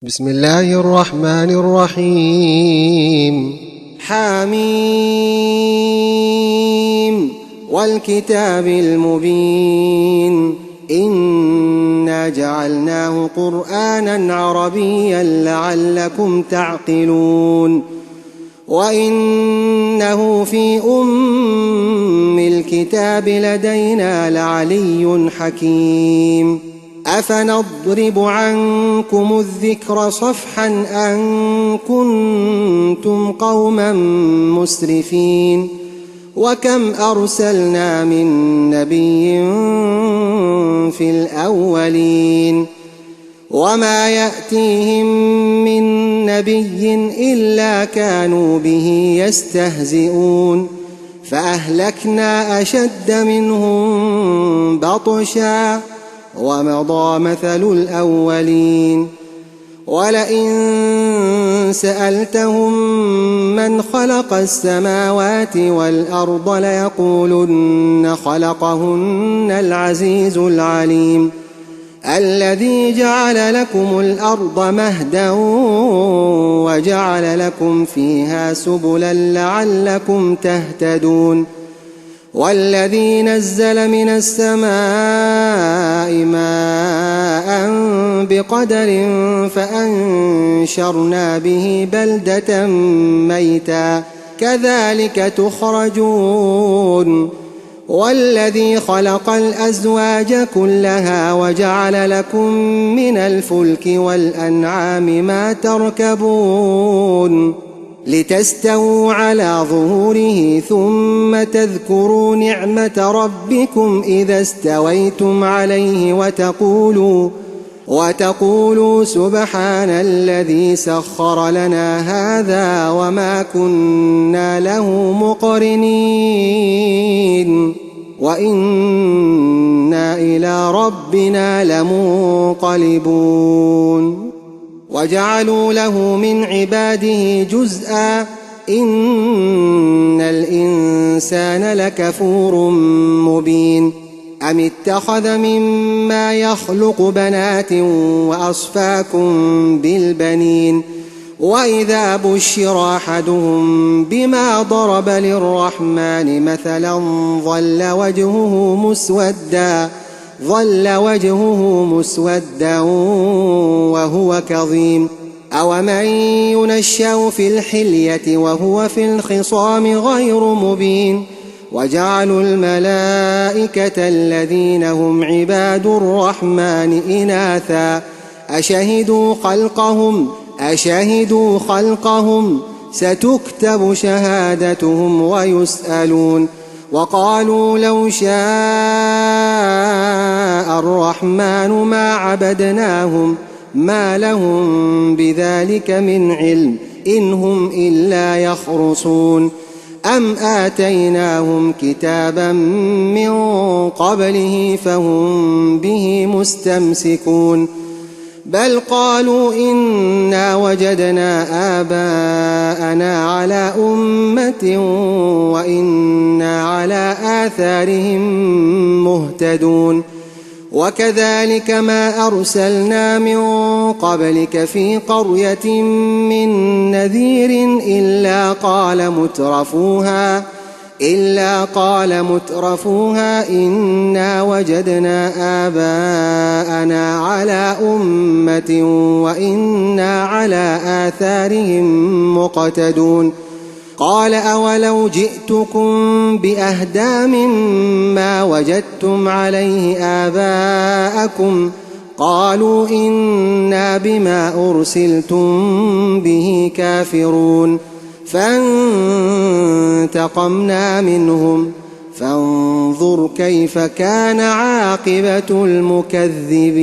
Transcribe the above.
بسم الله الرحمن الرحيم. حميم والكتاب المبين إنا جعلناه قرآنا عربيا لعلكم تعقلون وإنه في أم الكتاب لدينا لعلي حكيم. أفنضرب عنكم الذكر صفحا أن كنتم قوما مسرفين وكم أرسلنا من نبي في الأولين وما يأتيهم من نبي إلا كانوا به يستهزئون فأهلكنا أشد منهم بطشا ومضى مثل الأولين. ولئن سألتهم من خلق السماوات والأرض ليقولن خلقهن العزيز العليم الذي جعل لكم الأرض مهدا وجعل لكم فيها سبلا لعلكم تهتدون والذي نزل من السماء ماء بقدر فأنشرنا به بلدة ميتا كذلك تخرجون والذي خلق الأزواج كلها وجعل لكم من الفلك والأنعام ما تركبون لتستووا على ظهوره ثم تذكروا نعمة ربكم إذا استويتم عليه وتقولوا سبحان الذي سخر لنا هذا وما كنا له مقرنين وإنا إلى ربنا لمنقلبون. وجعلوا له من عباده جزءا إن الإنسان لكفور مبين. أم اتخذ مما يخلق بنات وأصفاكم بالبنين وإذا بشر أحدهم بما ضرب للرحمن مثلا ظل وجهه مسودا وهو كظيم. أومن ينشأ في الحلية وهو في الخصام غير مبين. وجعلوا الملائكة الذين هم عباد الرحمن إناثا أشهدوا خلقهم ستكتب شهادتهم ويسألون. وقالوا لو شاء الرحمن ما عبدناهم ما لهم بذلك من علم إن هم إلا يخرصون. أم آتيناهم كتابا من قبله فهم به مستمسكون بل قالوا إنا وجدنا آباءنا على أمة وإنا على آثارهم مهتدون. وكذلك ما أرسلنا من قبلك في قرية من نذير إلا قال مترفوها إنا وجدنا آباءنا على أمة وإنا على آثارهم مقتدون. قال أولو جئتكم بأهدى مما وجدتم عليه آباءكم قالوا إنا بما أرسلتم به كافرون فانتقمنا منهم فانظر كيف كان عاقبة المكذبين.